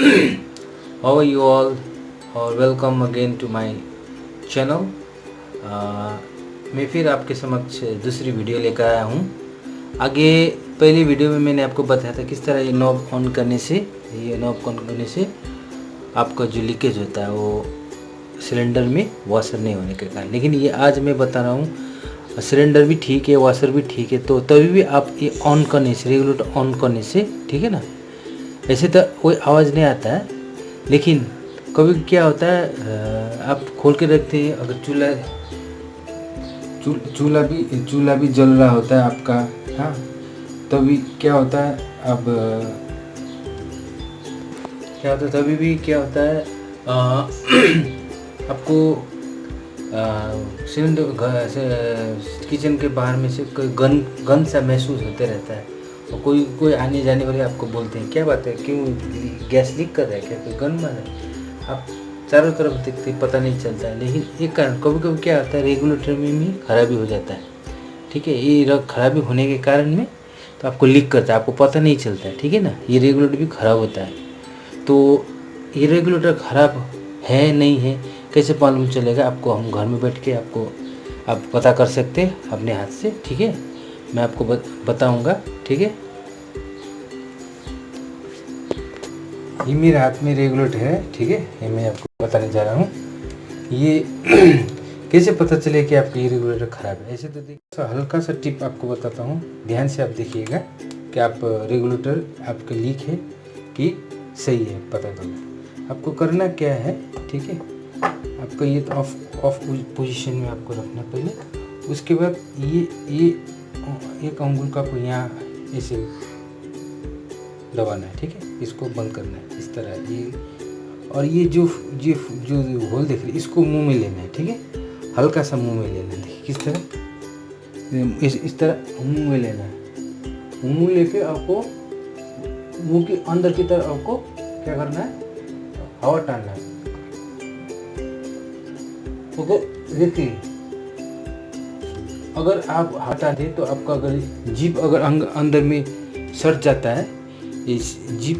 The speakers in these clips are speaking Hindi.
How are you all? और welcome again to my channel. मैं फिर आपके समक्ष दूसरी वीडियो लेकर आया हूँ। आगे पहली वीडियो में मैंने आपको बताया था किस तरह ये नॉब ऑन करने से आपका जो लीकेज होता है वो सिलेंडर में वॉशर नहीं होने के कारण। लेकिन ये आज मैं बता रहा हूँ सिलेंडर भी ठीक है, वॉशर भी ठीक है, तो तभी भी आप ये ऑन करने से, रेगुलेटर ऑन करने से, ठीक है ना, ऐसे तो कोई आवाज़ नहीं आता है। लेकिन कभी क्या होता है आप खोल के रखते हैं, अगर चूल्हा भी जल रहा होता है आपका, हाँ, तभी क्या होता है, अब क्या होता है, तभी भी क्या होता है आपको सिलेंडर किचन के बाहर में से कोई गन सा महसूस होते रहता है। और कोई आने जाने वाले आपको बोलते हैं क्या बात है, क्यों गैस लीक कर रहा है, क्या कोई गन मार है। आप चारों तरफ देखते पता नहीं चलता है। लेकिन एक कारण कभी कभी क्या होता है, रेगुलेटर में भी खराबी हो जाता है, ठीक है। ये खराबी होने के कारण में तो आपको लीक करता है, आपको पता नहीं चलता है, ठीक है ना। ये रेगुलेटर भी ख़राब होता है। तो ये रेगुलेटर ख़राब है नहीं है कैसे मालूम चलेगा आपको, हम घर में बैठ के आप पता कर सकते हैं अपने हाथ से, ठीक है। मैं आपको बताऊंगा, ठीक है। ये मेरे हाथ में रेगुलेटर है, ठीक है। ये मैं आपको बताने जा रहा हूँ ये कैसे पता चले कि आपका ये रेगुलेटर ख़राब है। ऐसे तो देखिए हल्का सा टिप आपको बताता हूँ, ध्यान से आप देखिएगा कि आप रेगुलेटर आपका लीक है कि सही है, पता करो। आपको करना क्या है, ठीक है। आपको ये तो ऑफ पोजीशन में आपको रखना पहले। उसके बाद ये एक अंगुल का आपको यहाँ ऐसे दबाना है, ठीक है। इसको बंद करना है इस तरह, ये और ये जो होल देख रहे इसको मुंह में लेना है, ठीक है। हल्का सा मुंह में लेना है, देखिए किस तरह, इस तरह मुंह में लेना है। मुंह लेके आपको मुंह के अंदर की तरफ आपको क्या करना है, हवा टालना है। ओके, देखिए अगर आप हटा दें तो आपका अगर जीभ अगर अंदर में सट जाता है, इस जीभ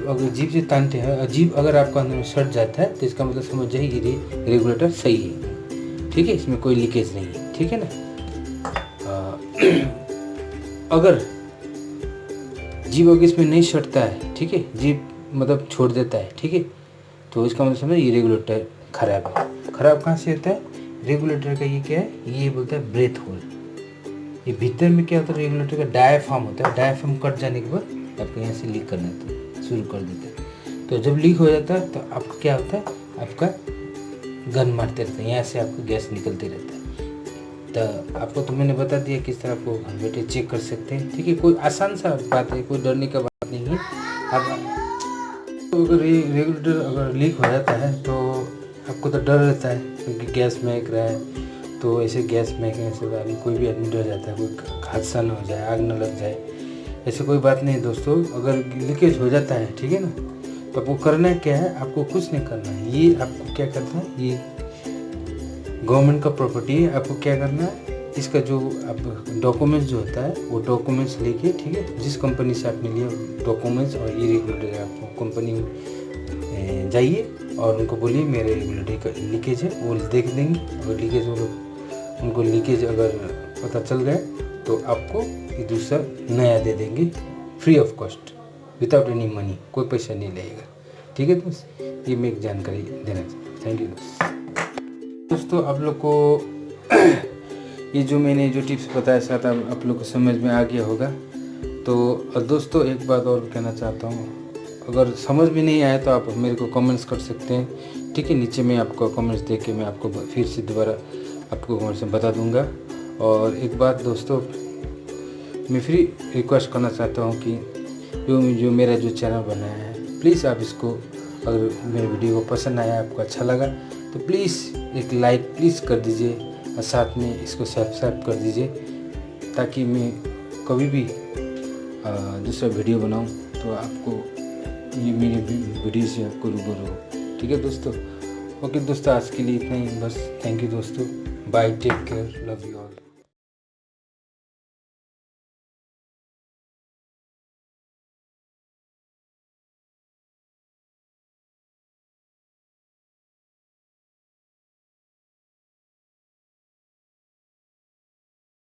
अगर जीभ से तानते हैं, जीभ अगर आपका अंदर में सट जाता है तो इसका मतलब समझ जाइए कि रेगुलेटर सही है, ठीक है। इसमें कोई लीकेज नहीं है, ठीक है ना। अगर जीभ अगर इसमें नहीं सटता है, ठीक है, जीभ मतलब छोड़ देता है, ठीक है, तो इसका मतलब समझो ये रेगुलेटर खराब है। खराब कहाँ से होता है रेगुलेटर का, ये क्या है, ये बोलता है ब्रेथ होल। ये भीतर में क्या होता है, रेगुलेटर का डायाफ्राम होता है। डायाफ्राम कट जाने के बाद आपको यहाँ से लीक करना तो शुरू कर देता है। तो जब लीक हो जाता है तो आपका क्या होता है, आपका गन मारते रहता है, यहाँ से आपको गैस निकलते रहता है। तो आपको तो मैंने बता दिया किस तरह आपको घर बैठे चेक कर सकते हैं, ठीक है। कोई आसान सा बात है, कोई डरने का बात नहीं है। अगर रेगुलेटर अगर लीक हो जाता है तो आपको तो डर रहता है क्योंकि गैस महक रहा है। तो ऐसे गैस महकने से आदमी, कोई भी आदमी डर जाता है, कोई हादसा ना हो जाए, आग न लग जाए, ऐसे कोई बात नहीं है दोस्तों। अगर लीकेज हो जाता है, ठीक है ना, तो आपको करना क्या है, आपको कुछ नहीं करना है। ये आपको क्या करना है, ये गवर्नमेंट का प्रॉपर्टी है। आपको क्या करना है, इसका जो आप डॉक्यूमेंट्स जो होता है वो डॉक्यूमेंट्स लेके, ठीक है, जिस कंपनी से आपने लिया डॉक्यूमेंट्स और ये रेगुलेटर आपको कंपनी में जाइए और उनको बोलिए मेरे रेगुलेटर का लीकेज है, वो देख देंगे। अगर लीकेज उनको लीकेज अगर पता चल गया तो आपको ये दूसरा नया दे देंगे free of cost, without any money, कोई पैसा नहीं लगेगा, ठीक है दोस्त। ये मैं एक जानकारी देना चाहता हूँ। थैंक यू दोस्तों। आप लोग को ये जो मैंने जो टिप्स बताया शायद आप लोग को समझ में आ गया होगा। तो दोस्तों एक बात और कहना चाहता हूँ, अगर समझ में नहीं आया तो आप मेरे को कमेंट्स कर सकते हैं, ठीक है। नीचे में आपको कमेंट्स देख के मैं आपको फिर से दोबारा आपको कमेंट्स में बता दूंगा। और एक बात दोस्तों, मैं फिर रिक्वेस्ट करना चाहता हूँ कि जो मेरा जो चैनल बनाया है, प्लीज़ आप इसको, अगर मेरे वीडियो को पसंद आया, आपको अच्छा लगा तो प्लीज़ एक लाइक प्लीज़ कर दीजिए और साथ में इसको सब्सक्राइब कर दीजिए, ताकि मैं कभी भी दूसरा वीडियो बनाऊं तो आपको ये मेरी वीडियो से आपको रूबरू हो, ठीक है दोस्तों। ओके दोस्तों, आज के लिए इतना ही बस। थैंक यू दोस्तों, bye, take care, love you all.